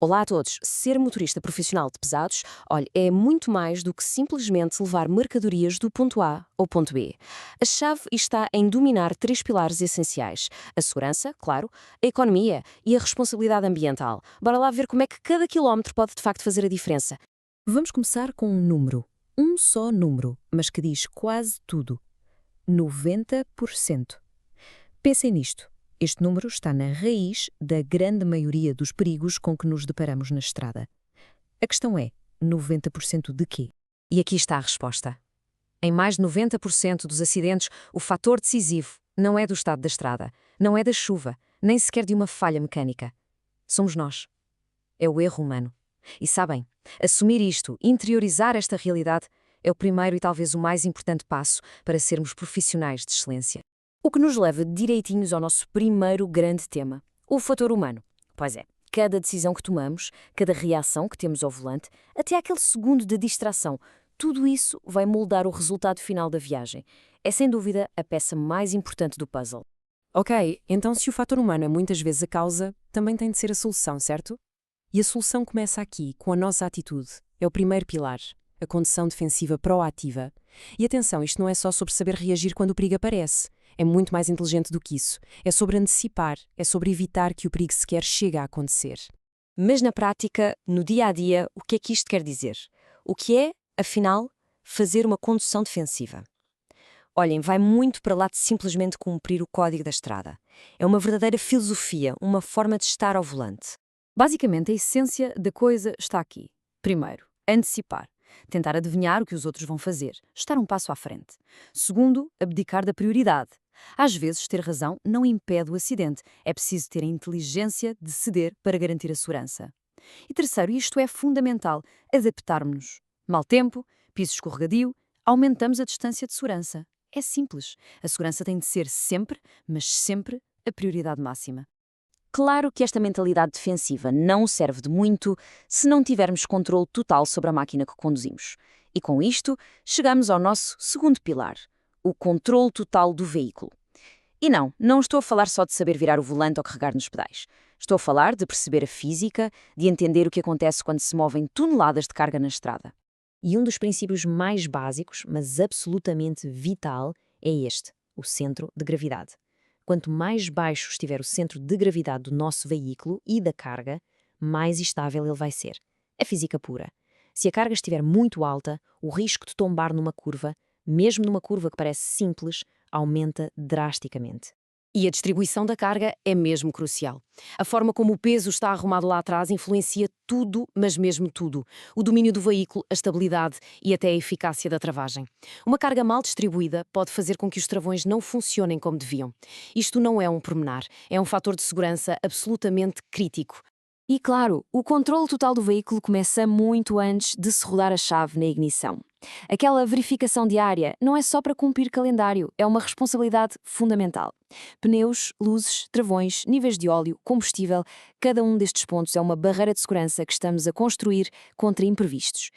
Olá a todos. Ser motorista profissional de pesados, olha, é muito mais do que simplesmente levar mercadorias do ponto A ao ponto B. A chave está em dominar três pilares essenciais: a segurança, claro, a economia e a responsabilidade ambiental. Bora lá ver como é que cada quilómetro pode de facto fazer a diferença. Vamos começar com um número. Um só número, mas que diz quase tudo. 90%. Pensem nisto. Este número está na raiz da grande maioria dos perigos com que nos deparamos na estrada. A questão é, 90% de quê? E aqui está a resposta. Em mais de 90% dos acidentes, o fator decisivo não é do estado da estrada, não é da chuva, nem sequer de uma falha mecânica. Somos nós. É o erro humano. E sabem, assumir isto, interiorizar esta realidade, é o primeiro e talvez o mais importante passo para sermos profissionais de excelência. O que nos leva direitinhos ao nosso primeiro grande tema, o fator humano. Pois é, cada decisão que tomamos, cada reação que temos ao volante, até aquele segundo de distração, tudo isso vai moldar o resultado final da viagem. É sem dúvida a peça mais importante do puzzle. Ok, então se o fator humano é muitas vezes a causa, também tem de ser a solução, certo? E a solução começa aqui, com a nossa atitude. É o primeiro pilar, a condução defensiva proativa. E atenção, isto não é só sobre saber reagir quando o perigo aparece. É muito mais inteligente do que isso. É sobre antecipar, é sobre evitar que o perigo sequer chegue a acontecer. Mas na prática, no dia a dia, o que é que isto quer dizer? O que é, afinal, fazer uma condução defensiva? Olhem, vai muito para lá de simplesmente cumprir o código da estrada. É uma verdadeira filosofia, uma forma de estar ao volante. Basicamente, a essência da coisa está aqui. Primeiro, antecipar. Tentar adivinhar o que os outros vão fazer. Estar um passo à frente. Segundo, abdicar da prioridade. Às vezes, ter razão não impede o acidente. É preciso ter a inteligência de ceder para garantir a segurança. E terceiro, e isto é fundamental, adaptarmos-nos. Mau tempo, piso escorregadio, aumentamos a distância de segurança. É simples. A segurança tem de ser sempre, mas sempre, a prioridade máxima. Claro que esta mentalidade defensiva não serve de muito se não tivermos controle total sobre a máquina que conduzimos. E com isto, chegamos ao nosso segundo pilar, o controle total do veículo. E não estou a falar só de saber virar o volante ou carregar nos pedais. Estou a falar de perceber a física, de entender o que acontece quando se movem toneladas de carga na estrada. E um dos princípios mais básicos, mas absolutamente vital, é este, o centro de gravidade. Quanto mais baixo estiver o centro de gravidade do nosso veículo e da carga, mais estável ele vai ser. É física pura. Se a carga estiver muito alta, o risco de tombar numa curva, mesmo numa curva que parece simples, aumenta drasticamente. E a distribuição da carga é mesmo crucial. A forma como o peso está arrumado lá atrás influencia tudo, mas mesmo tudo. O domínio do veículo, a estabilidade e até a eficácia da travagem. Uma carga mal distribuída pode fazer com que os travões não funcionem como deviam. Isto não é um pormenor, é um fator de segurança absolutamente crítico. E claro, o controle total do veículo começa muito antes de se rodar a chave na ignição. Aquela verificação diária não é só para cumprir calendário, é uma responsabilidade fundamental. Pneus, luzes, travões, níveis de óleo, combustível, cada um destes pontos é uma barreira de segurança que estamos a construir contra imprevistos.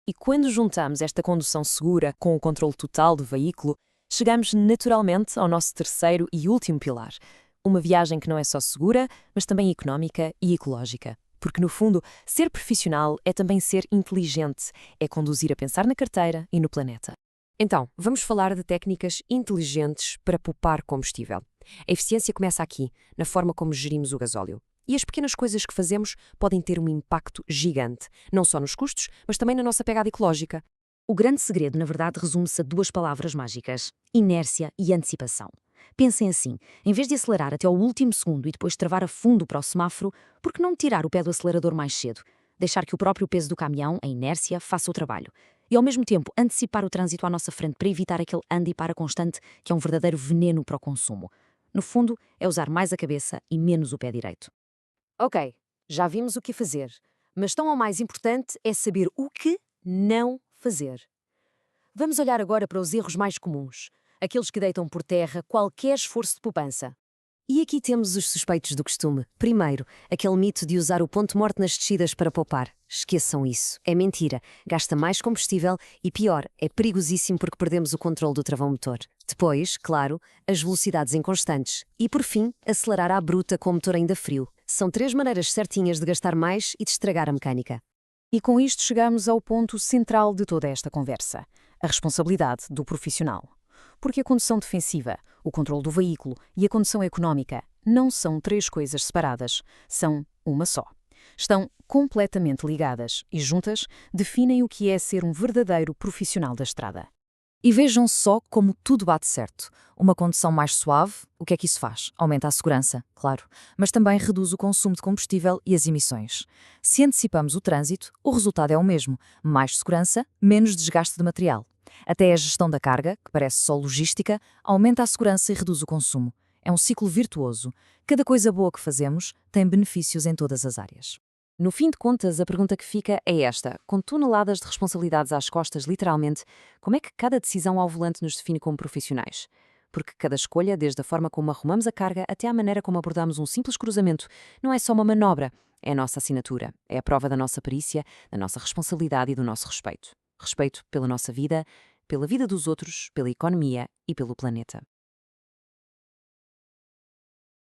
E quando juntamos esta condução segura com o controle total do veículo, chegamos naturalmente ao nosso terceiro e último pilar. Uma viagem que não é só segura, mas também económica e ecológica. Porque, no fundo, ser profissional é também ser inteligente, é conduzir a pensar na carteira e no planeta. Então, vamos falar de técnicas inteligentes para poupar combustível. A eficiência começa aqui, na forma como gerimos o gasóleo. E as pequenas coisas que fazemos podem ter um impacto gigante, não só nos custos, mas também na nossa pegada ecológica. O grande segredo, na verdade, resume-se a duas palavras mágicas: inércia e antecipação. Pensem assim, em vez de acelerar até ao último segundo e depois travar a fundo para o semáforo, por que não tirar o pé do acelerador mais cedo? Deixar que o próprio peso do caminhão, a inércia, faça o trabalho. E ao mesmo tempo antecipar o trânsito à nossa frente para evitar aquele ande e para constante que é um verdadeiro veneno para o consumo. No fundo, é usar mais a cabeça e menos o pé direito. Ok, já vimos o que fazer, mas tão ou mais importante é saber o que não fazer. Vamos olhar agora para os erros mais comuns, aqueles que deitam por terra qualquer esforço de poupança. E aqui temos os suspeitos do costume. Primeiro, aquele mito de usar o ponto morto nas descidas para poupar. Esqueçam isso. É mentira. Gasta mais combustível e, pior, é perigosíssimo porque perdemos o controle do travão motor. Depois, claro, as velocidades inconstantes. E, por fim, acelerar à bruta com o motor ainda frio. São 3 maneiras certinhas de gastar mais e de estragar a mecânica. E com isto chegamos ao ponto central de toda esta conversa: a responsabilidade do profissional. Porque a condução defensiva, o controle do veículo e a condução económica não são 3 coisas separadas, são uma só. Estão completamente ligadas e juntas definem o que é ser um verdadeiro profissional da estrada. E vejam só como tudo bate certo. Uma condução mais suave, o que é que isso faz? Aumenta a segurança, claro, mas também reduz o consumo de combustível e as emissões. Se antecipamos o trânsito, o resultado é o mesmo: mais segurança, menos desgaste de material. Até a gestão da carga, que parece só logística, aumenta a segurança e reduz o consumo. É um ciclo virtuoso. Cada coisa boa que fazemos tem benefícios em todas as áreas. No fim de contas, a pergunta que fica é esta: com toneladas de responsabilidades às costas, literalmente, como é que cada decisão ao volante nos define como profissionais? Porque cada escolha, desde a forma como arrumamos a carga até à maneira como abordamos um simples cruzamento, não é só uma manobra, é a nossa assinatura, é a prova da nossa perícia, da nossa responsabilidade e do nosso respeito. Respeito pela nossa vida, pela vida dos outros, pela economia e pelo planeta.